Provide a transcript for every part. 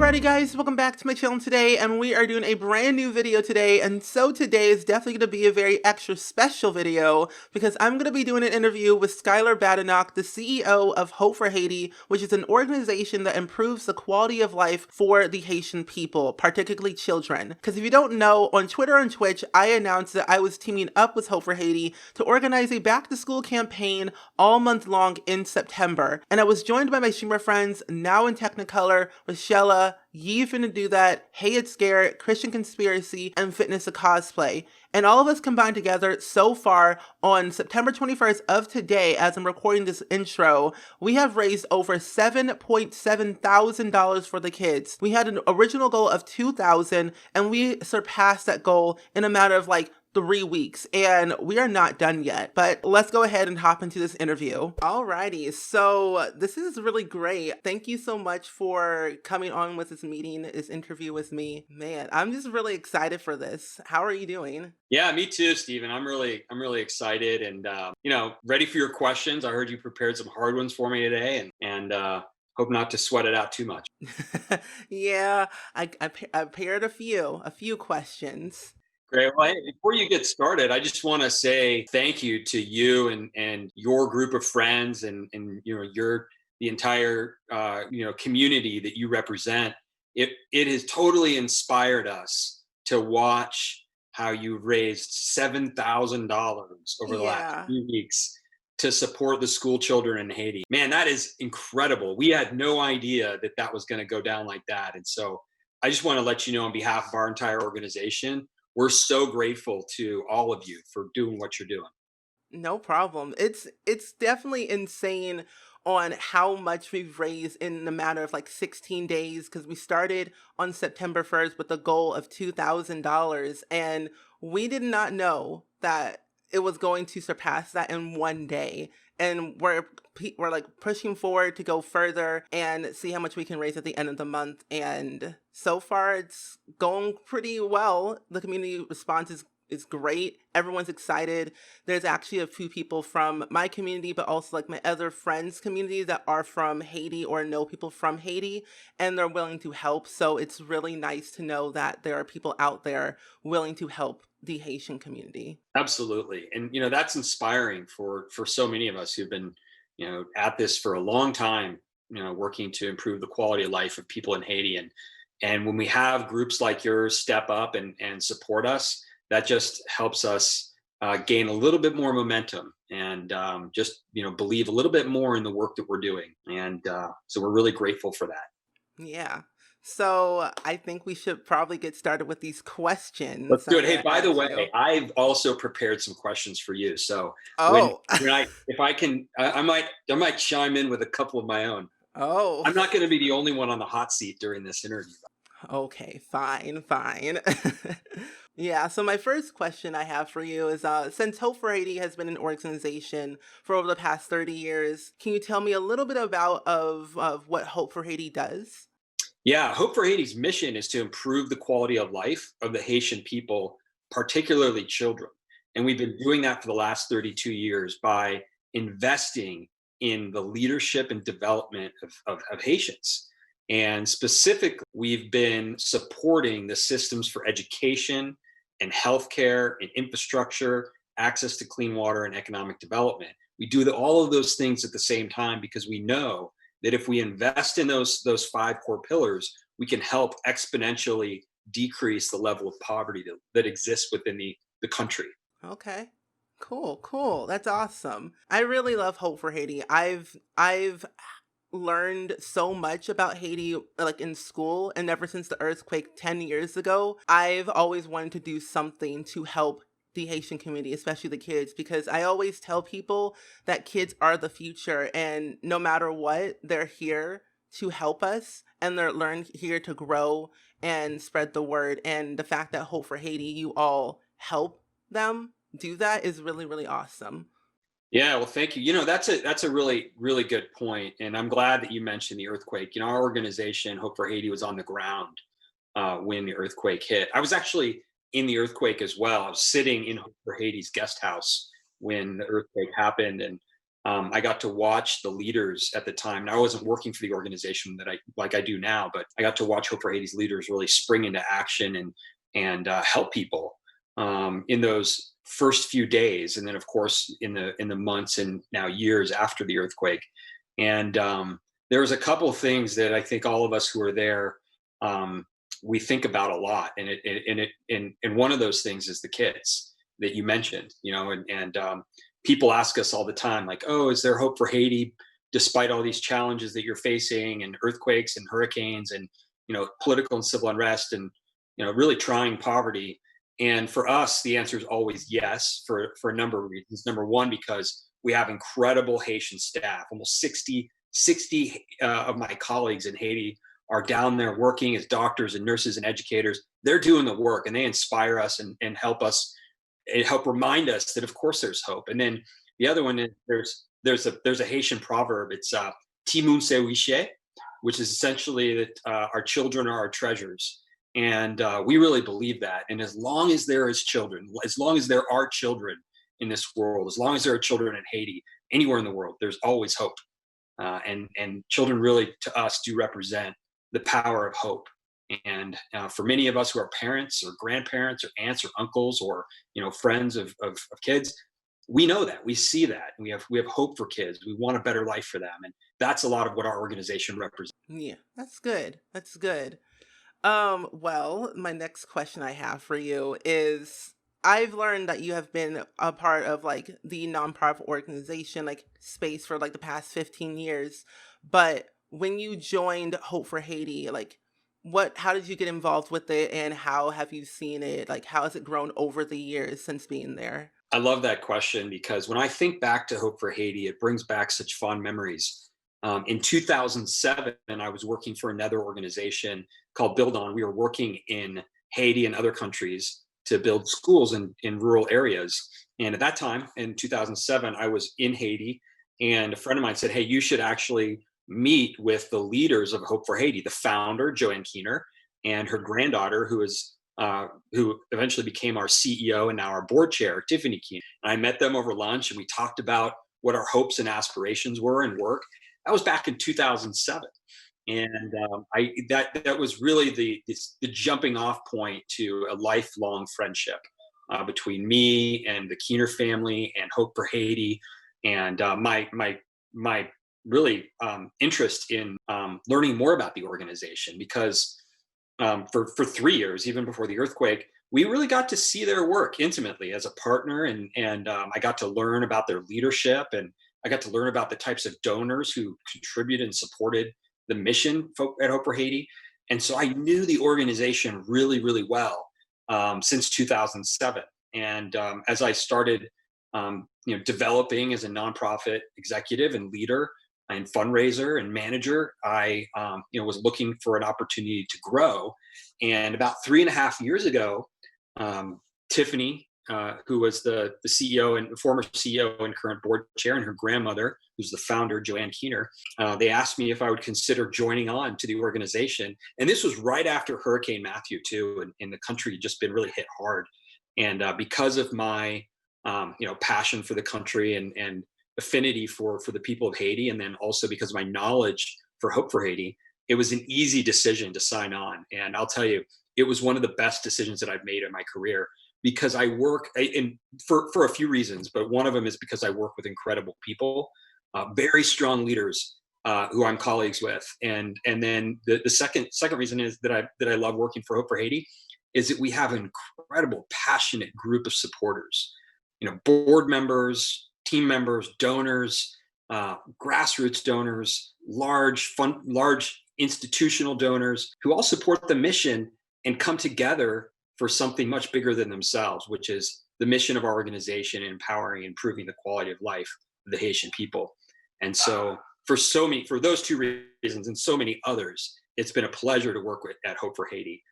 Alrighty guys, welcome back to my channel today, and we are doing a brand new video today. And so today is definitely going to be a very extra special video because I'm going to be doing an interview with Skyler Badenoch, the CEO of Hope for Haiti, which is an organization that improves the quality of life for the Haitian people, particularly children. Because if you don't know, on Twitter and Twitch, I announced that I was teaming up with Hope for Haiti to organize a back-to-school campaign all month long in September. And I was joined by my streamer friends, now in Technicolor, Rochella, Yee Finna Do That, Hey It's Garrett, Christian Conspiracy, and Fitness a Cosplay. And all of us combined together so far on September 21st of today, as I'm recording this intro, we have raised over $7.7 thousand for the kids. We had an original goal of $2,000 and we surpassed that goal in a matter of like 3 weeks, and we are not done yet, but let's go ahead and hop into this interview. Alrighty, so this is really great. Thank you so much for coming on with this interview with me. Man, I'm just really excited for this. How are you doing? Yeah, me too, Stephen. I'm really excited and ready for your questions. I heard you prepared some hard ones for me today, and hope not to sweat it out too much. Yeah, I paired a few questions. Great. Well, hey, before you get started, I just want to say thank you to you and your group of friends and the entire community that you represent. It has totally inspired us to watch how you raised $7,000 over the last Yeah. few weeks to support the school children in Haiti. Man, that is incredible. We had no idea that that was going to go down like that, and so I just want to let you know on behalf of our entire organization, we're so grateful to all of you for doing what you're doing. No problem. It's definitely insane on how much we've raised in the matter of like 16 days because we started on September 1st with a goal of $2,000, and we did not know that it was going to surpass that in 1 day. And we're like pushing forward to go further and see how much we can raise at the end of the month. And so far it's going pretty well. The community response is great. Everyone's excited. There's actually a few people from my community, but also like my other friends' community that are from Haiti or know people from Haiti, and they're willing to help. So it's really nice to know that there are people out there willing to help the Haitian community. Absolutely. And that's inspiring for so many of us who've been, at this for a long time, working to improve the quality of life of people in Haiti. And when we have groups like yours step up and support us, that just helps us gain a little bit more momentum and just believe a little bit more in the work that we're doing. And so we're really grateful for that. Yeah. So I think we should probably get started with these Let's questions do I'm it. Hey, going to by the ask way, you. I've also prepared some questions for you. So when Oh, when I if I can, I might chime in with a couple of my own. oh. I'm not going to be the only one on the hot seat during this interview. Okay, fine, fine. Yeah, so my first question I have for you is since Hope for Haiti has been an organization for over the past 30 years, can you tell me a little bit of what Hope for Haiti does? Yeah, Hope for Haiti's mission is to improve the quality of life of the Haitian people, particularly children. And we've been doing that for the last 32 years by investing in the leadership and development of Haitians. And specifically, we've been supporting the systems for education and healthcare and infrastructure, access to clean water and economic development. We do all of those things at the same time because we know that if we invest in those five core pillars, we can help exponentially decrease the level of poverty that exists within the country. Okay. Cool, cool. That's awesome. I really love Hope for Haiti. I've learned so much about Haiti like in school, and ever since the earthquake 10 years ago, I've always wanted to do something to help the Haitian community, especially the kids, because I always tell people that kids are the future, and no matter what, they're here to help us, and they're learn here to grow and spread the word. And the fact that Hope for Haiti, you all help them do that is really, really awesome. Yeah, well, thank you. That's a really good point, and I'm glad that you mentioned the earthquake. Our organization, Hope for Haiti, was on the ground when the earthquake hit. I was actually in the earthquake as well. I was sitting in Hope for Haiti's guest house when the earthquake happened, and I got to watch the leaders at the time. And I wasn't working for the organization that I do now, but I got to watch Hope for Haiti's leaders really spring into action and help people in those first few days, and then of course in the months and now years after the earthquake. And there was a couple of things that I think all of us who are there, um, we think about a lot, and one of those things is the kids that you mentioned, and people ask us all the time, like, oh, is there hope for Haiti despite all these challenges that you're facing, and earthquakes and hurricanes, and political and civil unrest, and really trying poverty? And for us, the answer is always yes, for a number of reasons. Number one, because we have incredible Haitian staff. Almost 60 of my colleagues in Haiti are down there working as doctors and nurses and educators. They're doing the work, and they inspire us and help us, and help remind us that of course there's hope. And then the other one is there's a Haitian proverb. It's "Timun se wiche," which is essentially that our children are our treasures. And we really believe that. And as long as there is children, as long as there are children in this world, as long as there are children in Haiti, anywhere in the world, there's always hope. And children really, to us, do represent the power of hope. And for many of us who are parents or grandparents or aunts or uncles or friends of kids, we know that, we see that, and we have hope for kids. We want a better life for them, and that's a lot of what our organization represents. Yeah, that's good. That's good. Well, my next question I have for you is, I've learned that you have been a part of like the nonprofit organization like space for like the past 15 years. But when you joined Hope for Haiti, like how did you get involved with it, and how have you seen it? Like how has it grown over the years since being there? I love that question because when I think back to Hope for Haiti, it brings back such fond memories. In 2007, I was working for another organization called Build On. We were working in Haiti and other countries to build schools in rural areas. And at that time, in 2007, I was in Haiti, and a friend of mine said, "Hey, you should actually meet with the leaders of Hope for Haiti, the founder, Joanne Keener, and her granddaughter, who eventually became our CEO and now our board chair, Tiffany Keener." And I met them over lunch, and we talked about what our hopes and aspirations were and work. That was back in 2007, and that was really the jumping off point to a lifelong friendship between me and the Keener family and Hope for Haiti, and my really interest in learning more about the organization, because for 3 years, even before the earthquake, we really got to see their work intimately as a partner, and I got to learn about their leadership, and I got to learn about the types of donors who contributed and supported the mission at Hope for Haiti. And so I knew the organization really, really well since 2007. And as I started, developing as a nonprofit executive and leader and fundraiser and manager, I was looking for an opportunity to grow. And about 3.5 years ago, Tiffany, who was the CEO and former CEO and current board chair, and her grandmother, who's the founder, Joanne Keener, they asked me if I would consider joining on to the organization. And this was right after Hurricane Matthew too, and the country had just been really hit hard. And because of my passion for the country and affinity for the people of Haiti, and then also because of my knowledge for Hope for Haiti, it was an easy decision to sign on. And I'll tell you, it was one of the best decisions that I've made in my career, because I work in for a few reasons, but one of them is because I work with incredible people, very strong leaders who I'm colleagues with, and then the second reason is that I love working for Hope for Haiti is that we have an incredible, passionate group of supporters, board members, team members, donors, grassroots donors, large institutional donors who all support the mission and come together for something much bigger than themselves, which is the mission of our organization, empowering and improving the quality of life of the Haitian people. And so for those two reasons and so many others, it's been a pleasure to work with at Hope for Haiti,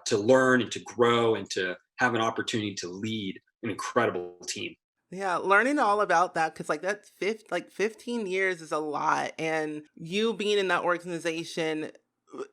to learn and to grow and to have an opportunity to lead an incredible team. Yeah, learning all about that, because like like 15 years is a lot, and you being in that organization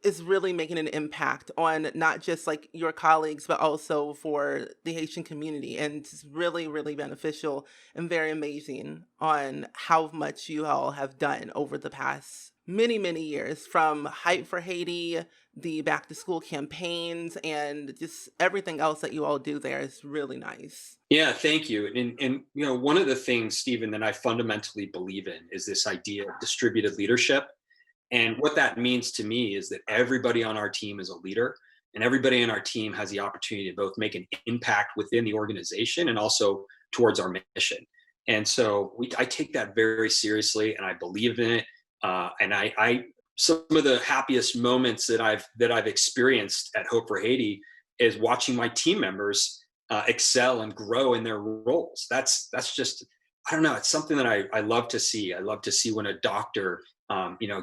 is really making an impact on not just like your colleagues, but also for the Haitian community. And it's really, really beneficial and very amazing on how much you all have done over the past many, many years, from Hype for Haiti, the back to school campaigns, and just everything else that you all do there is really nice. Yeah, thank you. And one of the things, Stephen, that I fundamentally believe in is this idea of distributed leadership. And what that means to me is that everybody on our team is a leader, and everybody on our team has the opportunity to both make an impact within the organization and also towards our mission. And so I take that very seriously, and I believe in it. And some of the happiest moments that I've experienced at Hope for Haiti is watching my team members excel and grow in their roles. That's just, I don't know. It's something that I love to see. I love to see when a doctor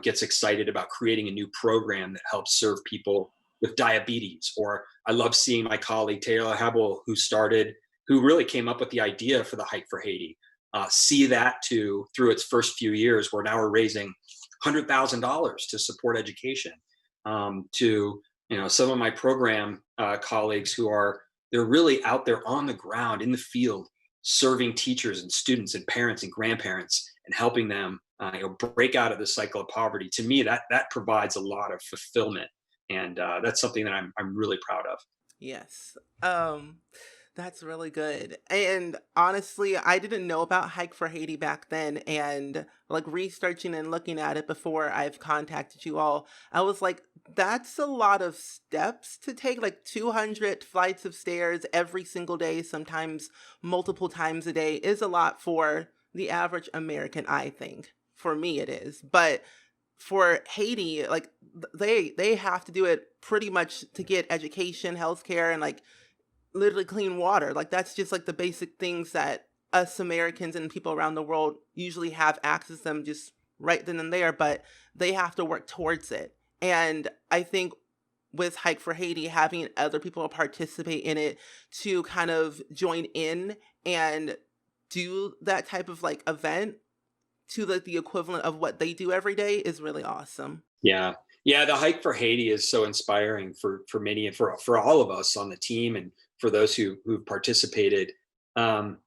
gets excited about creating a new program that helps serve people with diabetes. Or I love seeing my colleague Taylor Hebel, who really came up with the idea for the Hike for Haiti, see that through its first few years, where now we're raising $100,000 to support education. To some of my program colleagues they're really out there on the ground in the field, serving teachers and students and parents and grandparents and helping them break out of the cycle of poverty. To me, that provides a lot of fulfillment, and that's something that I'm really proud of. Yes. That's really good. And honestly, I didn't know about Hike for Haiti back then, and like researching and looking at it before I've contacted you all, I was like, that's a lot of steps to take, like 200 flights of stairs every single day, sometimes multiple times a day is a lot for the average American, I think. For me it is. But for Haiti, like they have to do it pretty much to get education, healthcare, and like literally clean water. Like that's just like the basic things that us Americans and people around the world usually have access to them just right then and there, but they have to work towards it. And I think with Hike for Haiti, having other people participate in it to kind of join in and do that type of like event to like the equivalent of what they do every day is really awesome. Yeah. Yeah, the Hike for Haiti is so inspiring for many and for all of us on the team and for those who've participated. Um,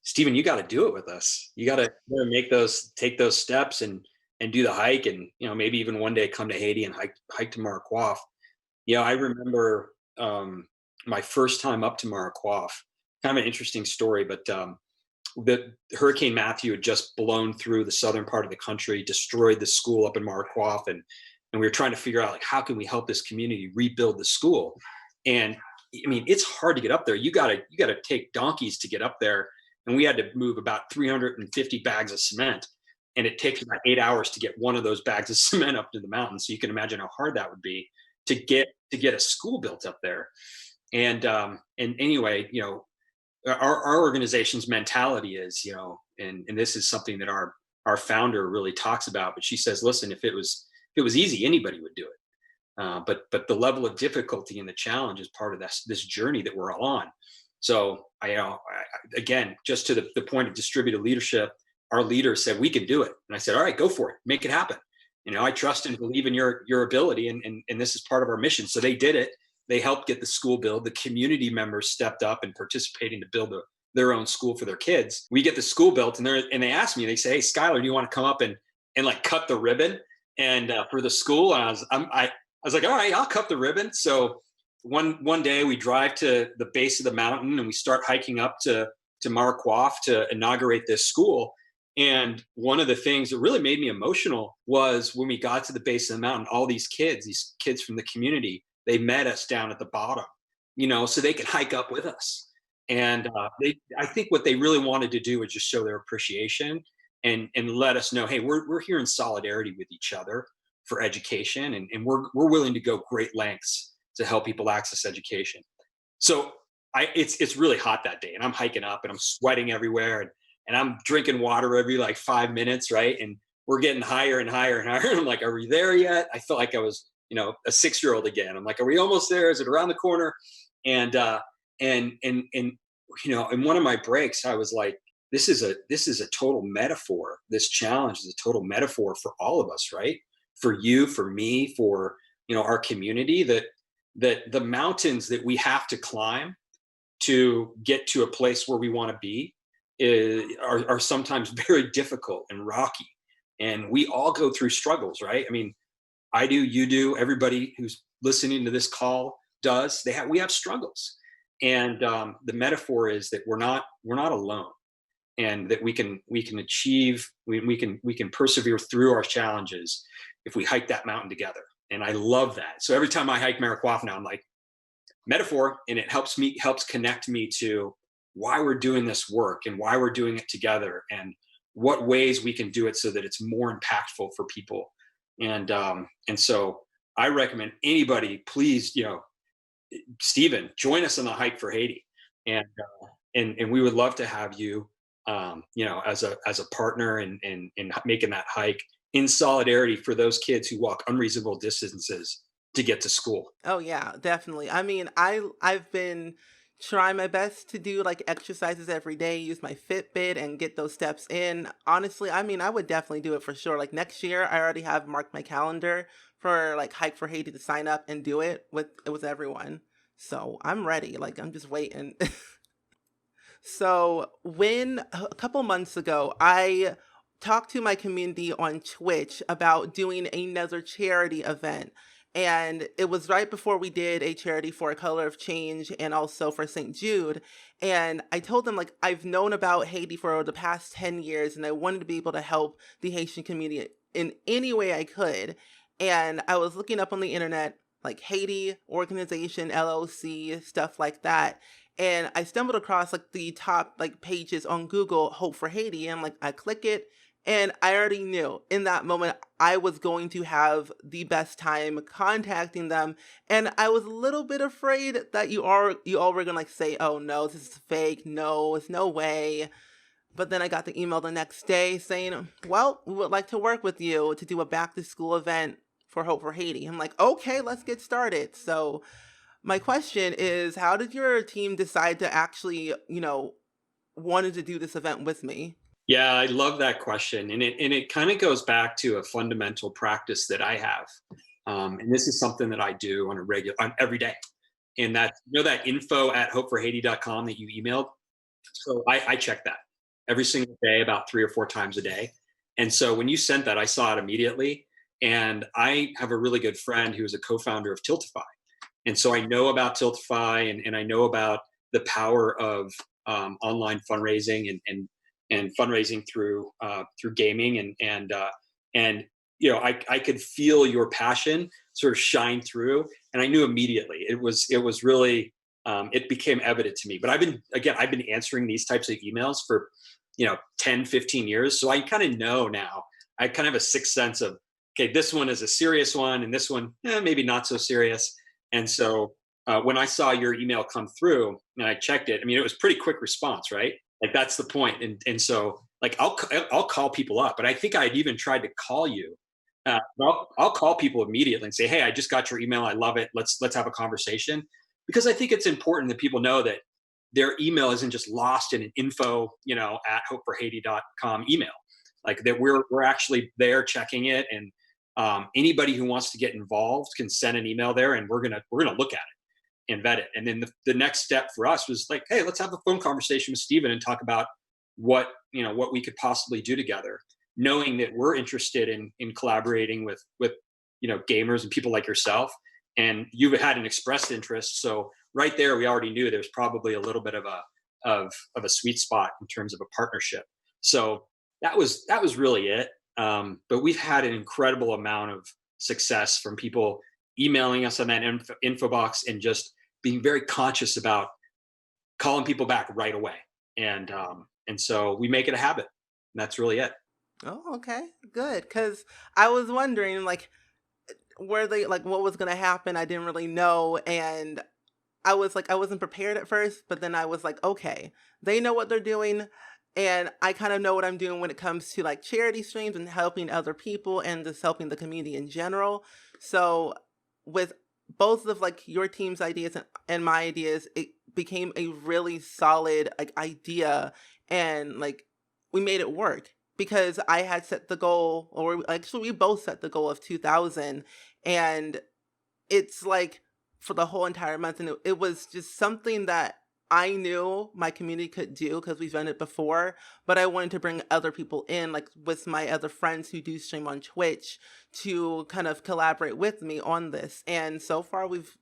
Stephen, you got to do it with us. You got to take those steps and do the hike, and maybe even one day come to Haiti and hike to Marquois. I remember my first time up to Marquois. Kind of an interesting story, but the Hurricane Matthew had just blown through the southern part of the country, destroyed the school up in Marquois, and we were trying to figure out like how can we help this community rebuild the school. And I mean, it's hard to get up there. You gotta take donkeys to get up there, and we had to move about 350 bags of cement, and it takes about 8 hours to get one of those bags of cement up to the mountain. So you can imagine how hard that would be to get a school built up there. And anyway, our organization's mentality is, and this is something that our founder really talks about. But she says, listen, if it was easy, anybody would do it. But the level of difficulty and the challenge is part of this journey that we're all on. So again, just to the point of distributed leadership, our leaders said we can do it, and I said, all right, go for it, make it happen. I trust and believe in your ability, and this is part of our mission. So they did it. They helped get the school built. The community members stepped up and participating to build their own school for their kids. We get the school built, and they asked me. They say, "Hey, Skyler, do you want to come up and like cut the ribbon and for the school?" And I was like, "All right, I'll cut the ribbon." So one day we drive to the base of the mountain and we start hiking up to Marquois to inaugurate this school. And one of the things that really made me emotional was when we got to the base of the mountain, all these kids from the community, they met us down at the bottom, so they could hike up with us. And I think what they really wanted to do was just show their appreciation and let us know, hey, we're here in solidarity with each other for education, and we're willing to go great lengths to help people access education. So it's really hot that day, and I'm hiking up, and I'm sweating everywhere, and I'm drinking water every like 5 minutes, right? And we're getting higher and higher and higher. I'm like, are we there yet? I felt like I was, a 6-year-old again. I'm like, are we almost there? Is it around the corner? And in one of my breaks, I was like, this is a total metaphor. This challenge is a total metaphor for all of us, right? for you, for me, for our community, that the mountains that we have to climb to get to a place where we want to be are sometimes very difficult and rocky. And we all go through struggles, right? I mean, I do, you do, everybody who's listening to this call does. We have struggles, and the metaphor is that we're not alone, and that we can achieve, we can persevere through our challenges if we hike that mountain together. And I love that. So every time I hike Mariquafa now, I'm like, metaphor, and it helps connect me to why we're doing this work and why we're doing it together, and what ways we can do it so that it's more impactful for people. And so I recommend anybody, please, Stephen, join us on the Hike for Haiti, and and we would love to have you, as a partner in making that hike in solidarity for those kids who walk unreasonable distances to get to school. Oh yeah, definitely. I mean, I've been trying my best to do like exercises every day, use my Fitbit and get those steps in. Honestly, I mean, I would definitely do it for sure. Like next year, I already have marked my calendar for like Hike for Haiti to sign up and do it with everyone. So I'm ready. Like I'm just waiting. So, when a couple months ago, I talked to my community on Twitch about doing another charity event. And it was right before we did a charity for a Color of Change and also for St. Jude. And I told them, like, I've known about Haiti for the past 10 years and I wanted to be able to help the Haitian community in any way I could. And I was looking up on the internet, like Haiti Organization, LLC, stuff like that, and I stumbled across like the top like pages on Google, Hope for Haiti, and like I click it, and I already knew in that moment I was going to have the best time contacting them, and I was a little bit afraid that you all were gonna like say, oh no, this is fake, no, it's no way. But then I got the email the next day saying, well, we would like to work with you to do a back to school event for Hope for Haiti. I'm like, okay, let's get started. So my question is, how did your team decide to actually, wanted to do this event with me? Yeah, I love that question, and it kind of goes back to a fundamental practice that I have, and this is something that I do on every day, and that that info@hopeforhaiti.com that you emailed. So I check that every single day, about 3 or 4 times a day. And so when you sent that, I saw it immediately, and I have a really good friend who is a co-founder of Tiltify, and so I know about Tiltify, and I know about the power of online fundraising and fundraising through gaming, and I could feel your passion sort of shine through, and I knew immediately it was really it became evident to me. But I've been answering these types of emails for 10, 15 years, so I kind of know now. I kind of have a sixth sense of, okay, this one is a serious one, and this one maybe not so serious. And so when I saw your email come through and I checked it, I mean, it was pretty quick response, right? Like that's the point. And so like I'll call people up, but I think I'd even tried to call you. I'll call people immediately and say, hey, I just got your email. I love it. Let's have a conversation, because I think it's important that people know that their email isn't just lost in an info, at hopeforhaiti.com email. Like that we're actually there checking it, and anybody who wants to get involved can send an email there, and we're gonna look at it and vet it. And then the next step for us was like, hey, let's have a phone conversation with Steven and talk about what we could possibly do together, knowing that we're interested in collaborating with gamers and people like yourself, and you've had an expressed interest. So right there, we already knew there's probably a little bit of a sweet spot in terms of a partnership. So that was really it. But we've had an incredible amount of success from people emailing us on that info box, and just being very conscious about calling people back right away. And so we make it a habit. And that's really it. Oh, okay, good. Because I was wondering, like, were they like what was gonna happen? I didn't really know, and I was like, I wasn't prepared at first, but then I was like, okay, they know what they're doing. And I kind of know what I'm doing when it comes to like charity streams and helping other people and just helping the community in general. So, with both of like your team's ideas and my ideas, it became a really solid like idea, and like we made it work. because I had set the goal, or actually we both set the goal of 2,000, and it's like for the whole entire month, and it was just something that I knew my community could do because we've done it before, but I wanted to bring other people in, like with my other friends who do stream on Twitch, to kind of collaborate with me on this. And so far we've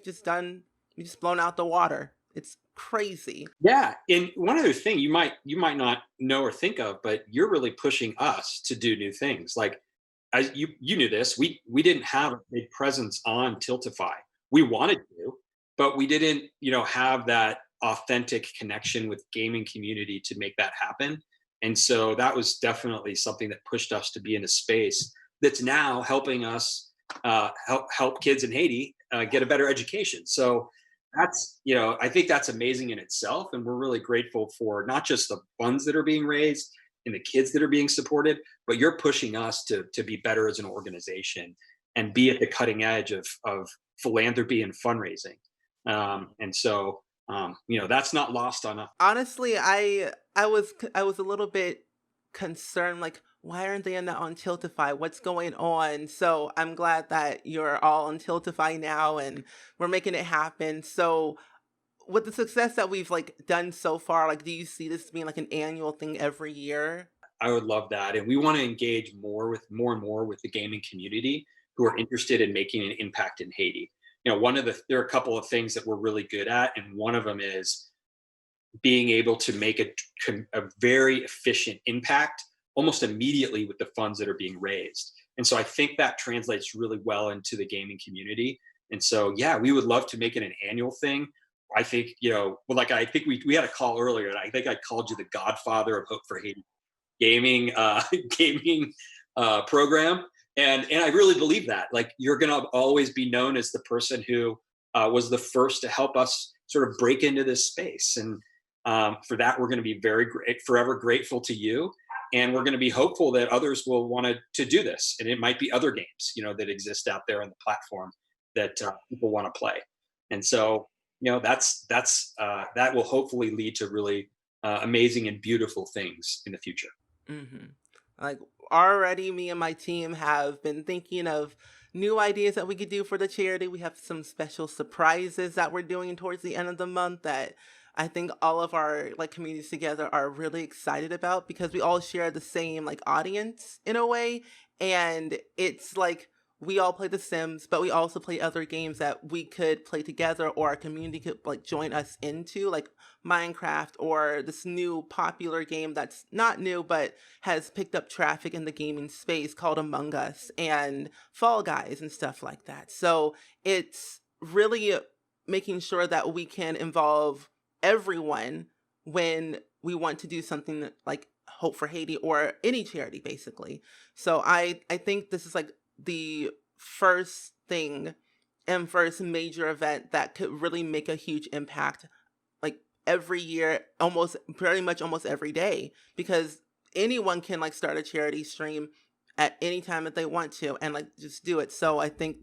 just blown out the water. It's crazy. Yeah, and one other thing you might not know or think of, but you're really pushing us to do new things. Like, as you knew this, we didn't have a big presence on Tiltify. We wanted to, but we didn't, have that authentic connection with gaming community to make that happen. And so that was definitely something that pushed us to be in a space that's now helping us help kids in Haiti get a better education. So that's, I think that's amazing in itself, and we're really grateful for not just the funds that are being raised and the kids that are being supported, but you're pushing us to be better as an organization and be at the cutting edge of philanthropy and fundraising. And so, that's not lost on us. Honestly, I was a little bit concerned, like, why aren't they not on Tiltify? What's going on? So I'm glad that you're all on Tiltify now and we're making it happen. So with the success that we've like done so far, like, do you see this being like an annual thing every year? I would love that. And we want to engage more and more with the gaming community who are interested in making an impact in Haiti. There are a couple of things that we're really good at, and one of them is being able to make a very efficient impact almost immediately with the funds that are being raised. And so I think that translates really well into the gaming community. And so, yeah, we would love to make it an annual thing. I think, like I think we had a call earlier, and I think I called you the godfather of Hope for Haiti gaming gaming program. And I really believe that. Like, you're gonna always be known as the person who was the first to help us sort of break into this space. And for that, we're going to be forever grateful to you. And we're going to be hopeful that others will want to do this. And it might be other games, that exist out there on the platform that people want to play. And so, that will hopefully lead to really amazing and beautiful things in the future. hmm Like, already, me and my team have been thinking of new ideas that we could do for the charity. We have some special surprises that we're doing towards the end of the month that I think all of our like communities together are really excited about because we all share the same like audience in a way. And it's like we all play The Sims, but we also play other games that we could play together or our community could like join us into, like Minecraft or this new popular game that's not new but has picked up traffic in the gaming space called Among Us and Fall Guys and stuff like that. So it's really making sure that we can involve everyone when we want to do something like Hope for Haiti or any charity basically. So I think this is like the first thing and first major event that could really make a huge impact like every year, almost pretty much almost every day, because anyone can like start a charity stream at any time that they want to and like just do it. So I think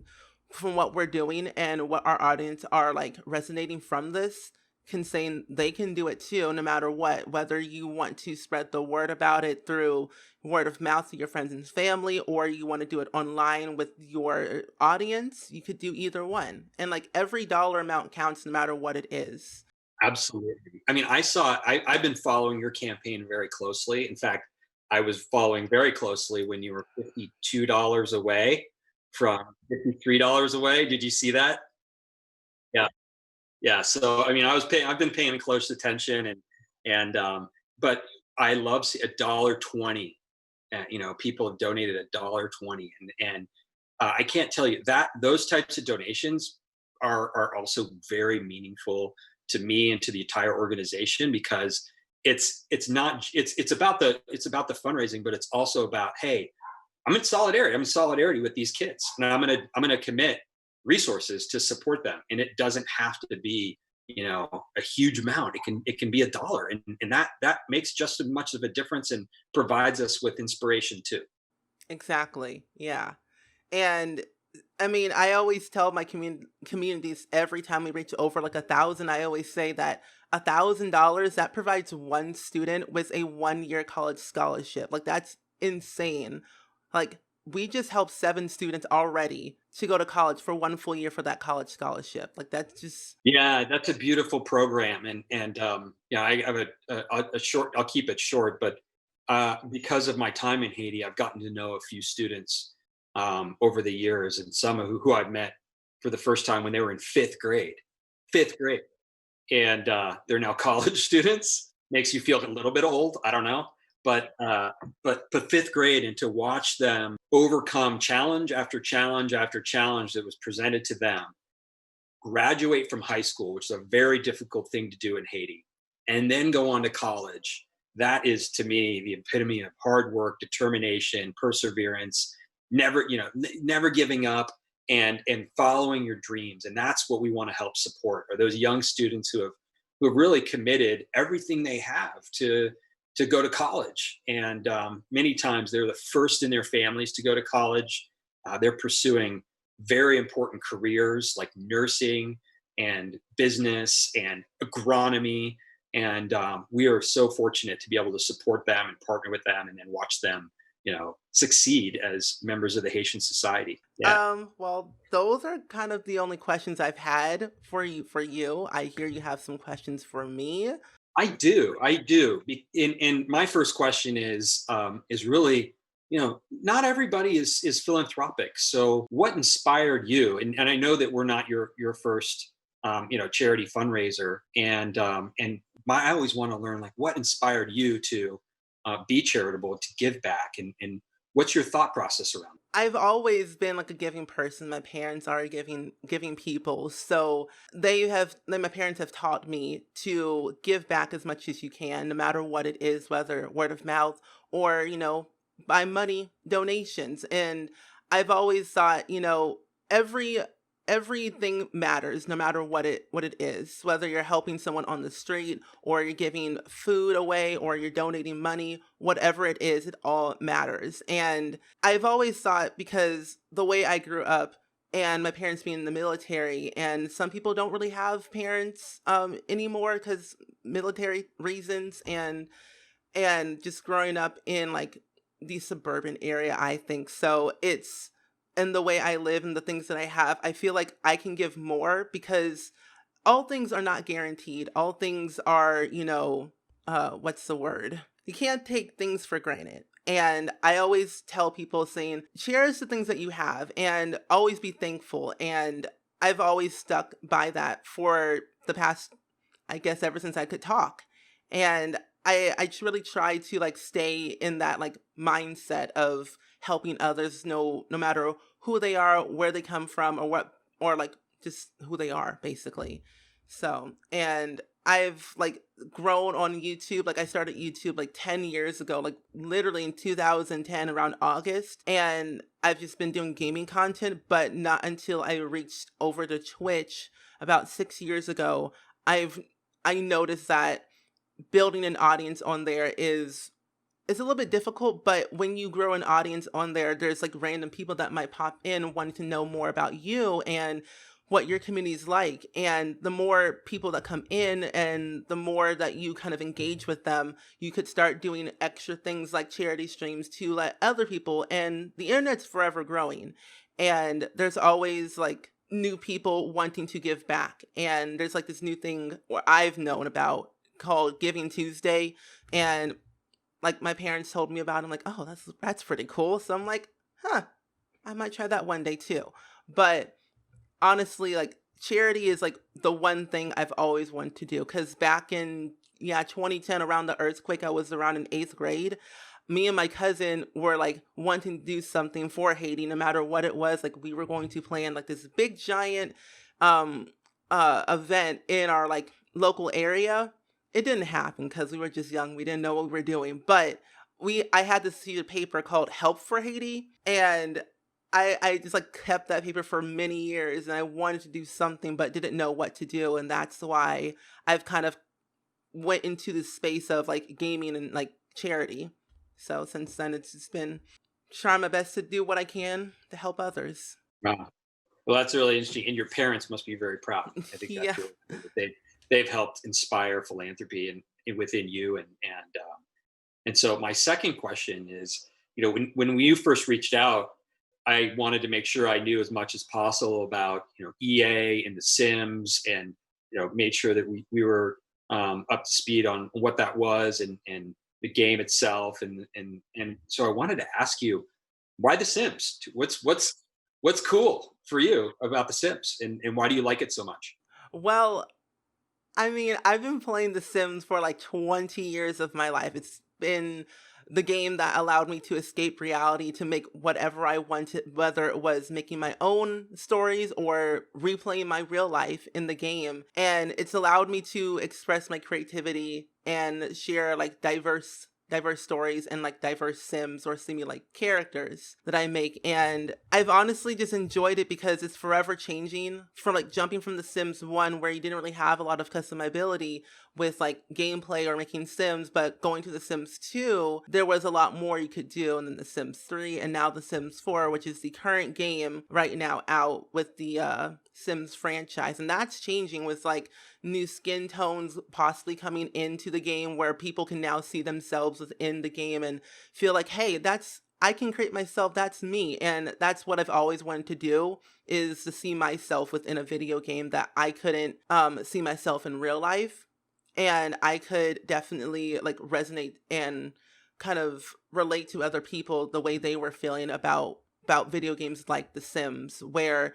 from what we're doing and what our audience are like resonating from this, can say they can do it too, no matter what, whether you want to spread the word about it through word of mouth to your friends and family, or you want to do it online with your audience. You could do either one. And like every dollar amount counts no matter what it is. Absolutely. I mean, I've been following your campaign very closely. In fact, I was following very closely when you were $52 away from $53 away. Did you see that? Yeah. Yeah. So, I mean, I've been paying close attention, but I love a dollar 20. People have donated a dollar 20, and I can't tell you that those types of donations are also very meaningful to me and to the entire organization, because it's about the fundraising, but it's also about, hey, I'm in solidarity. I'm in solidarity with these kids, and I'm gonna commit resources to support them. And it doesn't have to be, a huge amount. It can be a dollar, and that makes just as much of a difference and provides us with inspiration too. Exactly. Yeah. And I mean, I always tell my communities every time we reach over like 1,000, I always say that $1,000 that provides one student with a 1 year college scholarship. Like that's insane. Like we just helped 7 students already to go to college for 1 full year for that college scholarship. Like that's just Yeah, that's a beautiful program, and yeah, I have a short. I'll keep it short, but because of my time in Haiti, I've gotten to know a few students over the years, and some who I've met for the first time when they were in fifth grade, and they're now college students. Makes you feel a little bit old. I don't know, but fifth grade, and to watch them overcome challenge after challenge after challenge that was presented to them, graduate from high school, which is a very difficult thing to do in Haiti, and then go on to college. That is to me the epitome of hard work, determination, perseverance, never giving up, and following your dreams. And that's what we want to help support, are those young students who have really committed everything they have to go to college. And many times they're the first in their families to go to college. They're pursuing very important careers like nursing and business and agronomy. And we are so fortunate to be able to support them and partner with them and then watch them, succeed as members of the Haitian society. Yeah. well, those are kind of the only questions I've had for you. I hear you have some questions for me. I do. And my first question is really, not everybody is philanthropic. So, what inspired you? And I know that we're not your first, charity fundraiser. I always want to learn, like, what inspired you to be charitable, to give back, and what's your thought process around it? I've always been like a giving person. My parents are giving people. So my parents have taught me to give back as much as you can, no matter what it is, whether word of mouth or, by money donations. And I've always thought, every everything matters no matter what it is, whether you're helping someone on the street or you're giving food away or you're donating money, whatever it is, it all matters. And I've always thought, because the way I grew up and my parents being in the military, and some people don't really have parents anymore because military reasons, and just growing up in like the suburban area, I think so. It's and the way I live and the things that I have, I feel like I can give more because all things are not guaranteed. All things are, what's the word? You can't take things for granted. And I always tell people saying, cherish the things that you have and always be thankful. And I've always stuck by that for the past, I guess, ever since I could talk. And I just really try to like stay in that like mindset of helping others, no matter who they are, where they come from, or what, or like just who they are basically. So, and I've like grown on YouTube. Like I started YouTube like 10 years ago, like literally in 2010 around August. And I've just been doing gaming content, but not until I reached over to Twitch about 6 years ago. I noticed that building an audience on there is it's a little bit difficult, but when you grow an audience on there, there's like random people that might pop in wanting to know more about you and what your community is like. And the more people that come in and the more that you kind of engage with them, you could start doing extra things like charity streams to let other people. And the internet's forever growing. And there's always like new people wanting to give back. And there's like this new thing where I've known about called Giving Tuesday. And like my parents told me about it. I'm like, oh, that's pretty cool. So I'm like, huh, I might try that one day too. But honestly, like charity is like the one thing I've always wanted to do. Cause back in 2010, around the earthquake, I was around in 8th grade. Me and my cousin were like wanting to do something for Haiti, no matter what it was. Like we were going to plan like this big giant um event in our like local area. It didn't happen because we were just young. We didn't know what we were doing. But I had this sheet of paper called Help for Haiti. And I just like kept that paper for many years and I wanted to do something but didn't know what to do. And that's why I've kind of went into this space of like gaming and like charity. So since then it's just been trying my best to do what I can to help others. Wow. Well, that's really interesting, and your parents must be very proud. I think Yeah. that's really cool that they've helped inspire philanthropy and within you, and so my second question is, when you first reached out, I wanted to make sure I knew as much as possible about EA and the Sims, and made sure that we were up to speed on what that was, and the game itself, and so I wanted to ask you, why the Sims? What's cool for you about the Sims, and why do you like it so much? Well, I mean, I've been playing The Sims for like 20 years of my life. It's been the game that allowed me to escape reality, to make whatever I wanted, whether it was making my own stories or replaying my real life in the game. And it's allowed me to express my creativity and share like diverse stories and like diverse sims or simi like characters that I make. And I've honestly just enjoyed it because it's forever changing, from like jumping from the Sims 1 where you didn't really have a lot of customizability with like gameplay or making sims, but going to the Sims 2 there was a lot more you could do, and then the Sims 3 and now the Sims 4, which is the current game right now out with the Sims franchise. And that's changing with like new skin tones possibly coming into the game where people can now see themselves within the game and feel like, hey, that's I can create myself, that's me. And that's what I've always wanted to do, is to see myself within a video game that I couldn't see myself in real life. And I could definitely like resonate and kind of relate to other people the way they were feeling about video games like The Sims, where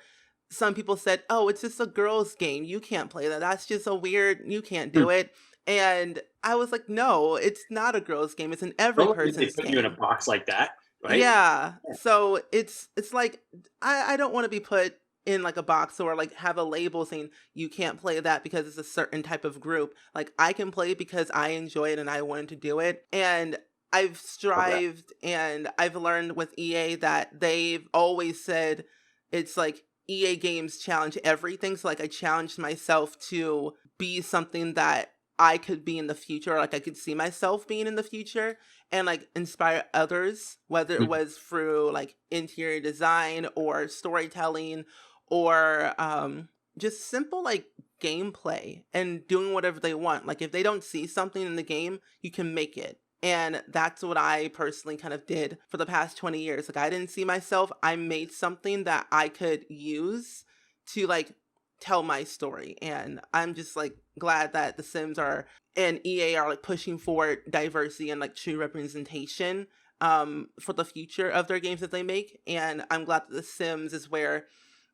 some people said, "Oh, it's just a girls' game. You can't play that. That's just a weird. You can't Hmm. do it." And I was like, "No, it's not a girls' game. It's an every Normally they person's put you in a game." box like that, right? Yeah. Yeah. So it's like I don't want to be put in like a box or like have a label saying you can't play that because it's a certain type of group. Like I can play it because I enjoy it and I wanted to do it. And I've Love that. strived and I've learned with EA that they've always said it's like EA games challenge everything. So like I challenged myself to be something that I could be in the future, or like I could see myself being in the future, and like inspire others, whether it Mhm. was through like interior design or storytelling or just simple like gameplay and doing whatever they want. Like if they don't see something in the game, you can make it. And that's what I personally kind of did for the past 20 years. Like I didn't see myself, I made something that I could use to like tell my story. And I'm just like glad that The Sims are and EA are like pushing for diversity and like true representation for the future of their games that they make. And I'm glad that The Sims is where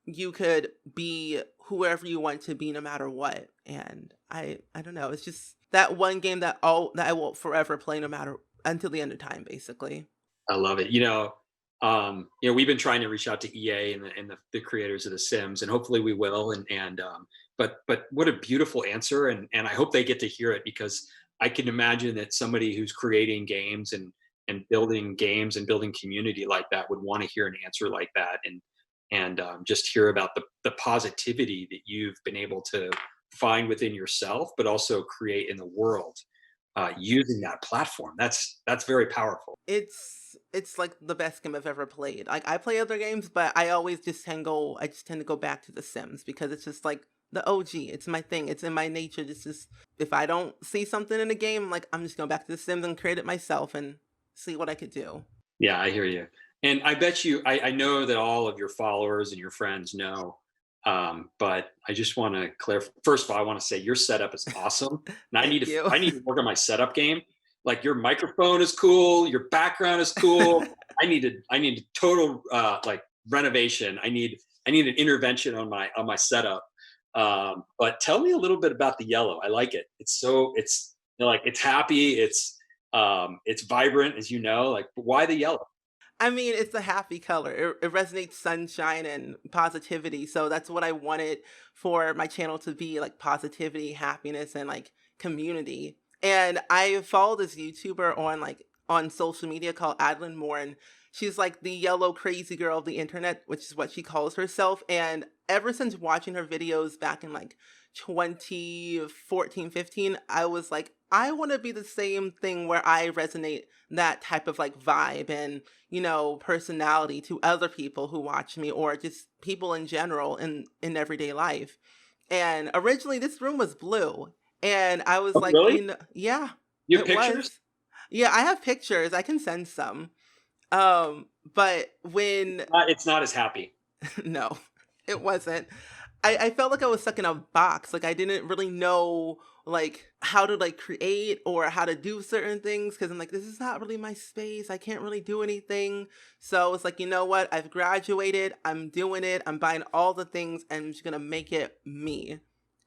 you could be whoever you want to be no matter what. And I don't know, it's just that one game that I will forever play no matter until the end of time basically. I love it. We've been trying to reach out to EA and the creators of the Sims, and hopefully we will. But what a beautiful answer, and I hope they get to hear it, because I can imagine that somebody who's creating games and building games and building community like that would want to hear an answer like that, and just hear about the positivity that you've been able to find within yourself, but also create in the world using that platform. That's very powerful. It's like the best game I've ever played. Like I play other games, but I just tend to go back to The Sims because it's just like the OG. It's my thing. It's in my nature. It's just if I don't see something in a game, like I'm just going back to The Sims and create it myself and see what I could do. Yeah, I hear you. And I bet I know that all of your followers and your friends know. But I just want to clarify. First of all, I want to say your setup is awesome. And Thank you. I need to work on my setup game. Like your microphone is cool, your background is cool. I need a total like renovation. I need an intervention on my setup. But tell me a little bit about the yellow. I like it. It's like it's happy. It's vibrant, as you know. Like, why the yellow? I mean, it's a happy color. It resonates sunshine and positivity. So that's what I wanted for my channel to be, like positivity, happiness, and like community. And I follow this YouTuber on social media called Adlin Moore, and she's like the yellow crazy girl of the internet, which is what she calls herself. And ever since watching her videos back in like 2014, 15, I was like, I want to be the same thing where I resonate that type of like vibe and, personality to other people who watch me or just people in general in everyday life. And originally this room was blue and I was Oh, like, really? yeah, You have it pictures? was. Yeah, I have pictures. I can send some. But when It's not as happy. no, it wasn't. I felt like I was stuck in a box. Like I didn't really know like how to like create or how to do certain things because I'm like, this is not really my space. I can't really do anything. So it's like, you know what? I've graduated. I'm doing it. I'm buying all the things and I'm just gonna make it me.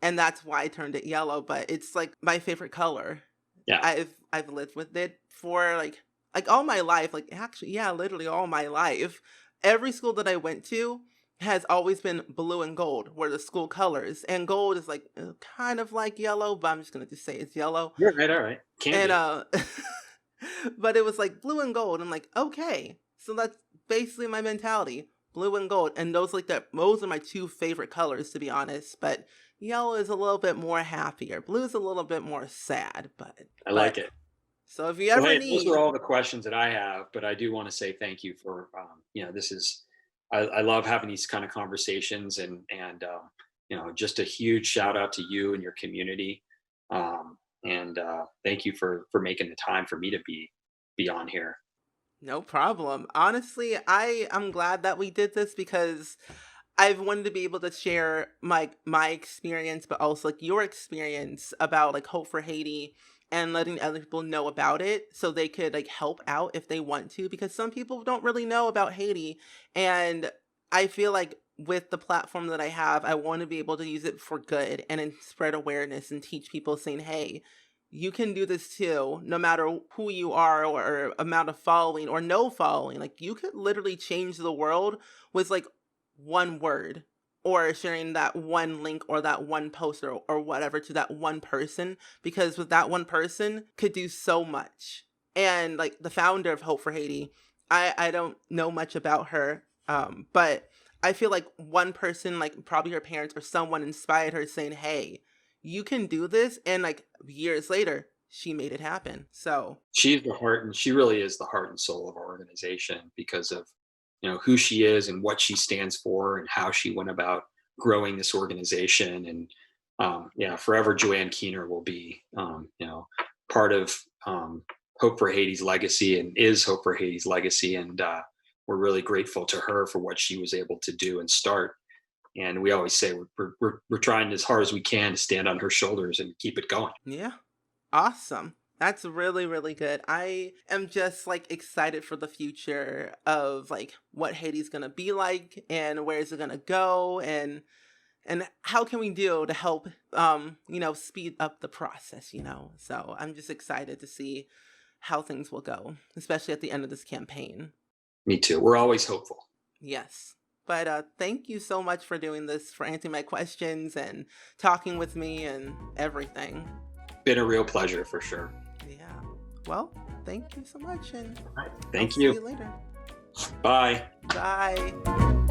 And that's why I turned it yellow. But it's like my favorite color. Yeah. I've lived with it for like all my life. Like actually, yeah, literally all my life. Every school that I went to has always been blue and gold were the school colors, and gold is like kind of like yellow, but I'm just gonna just say it's yellow. You're right. All right. Can And be. but it was like blue and gold. I'm like, okay, so that's basically my mentality, blue and gold, and those are my two favorite colors to be honest. But yellow is a little bit more happier. Blue is a little bit more sad, I but like it. so if you Well, ever hey, those are need, all the questions that I have, but I do want to say thank you for, this is, I love having these kind of conversations and just a huge shout out to you and your community. And thank you for making the time for me to be on here. no problem. Honestly, I'm glad that we did this because I've wanted to be able to share my experience, but also like your experience about like Hope for Haiti and letting other people know about it so they could like help out if they want to because some people don't really know about Haiti and I feel like with the platform that I have, I want to be able to use it for good and then spread awareness and teach people saying, "Hey, you can do this too, no matter who you are or amount of following or no following. Like you could literally change the world with like one word or sharing that one link or that one post or whatever to that one person because with that one person could do so much." And like the founder of Hope for Haiti, I don't know much about her, but I feel like one person, like probably her parents or someone, inspired her saying, "Hey, you can do this," and like years later she made it happen. So She's the heart, and she really is the heart and soul of our organization because of who she is and what she stands for and how she went about growing this organization. And yeah, forever Joanne Keener will be part of Hope for Haiti's legacy and is Hope for Haiti's legacy. And we're really grateful to her for what she was able to do and start. And we always say we're trying as hard as we can to stand on her shoulders and keep it going. yeah, awesome. That's really, really good. I am just like excited for the future of like what Haiti's gonna be like and where is it gonna go and how can we do to help speed up the process. So I'm just excited to see how things will go, especially at the end of this campaign. Me too. We're always hopeful. Yes. But thank you so much for doing this, for answering my questions and talking with me and everything. Been a real pleasure for sure. Yeah. Well, thank you so much, and All right. I'll Thank see you you. later. Bye. Bye.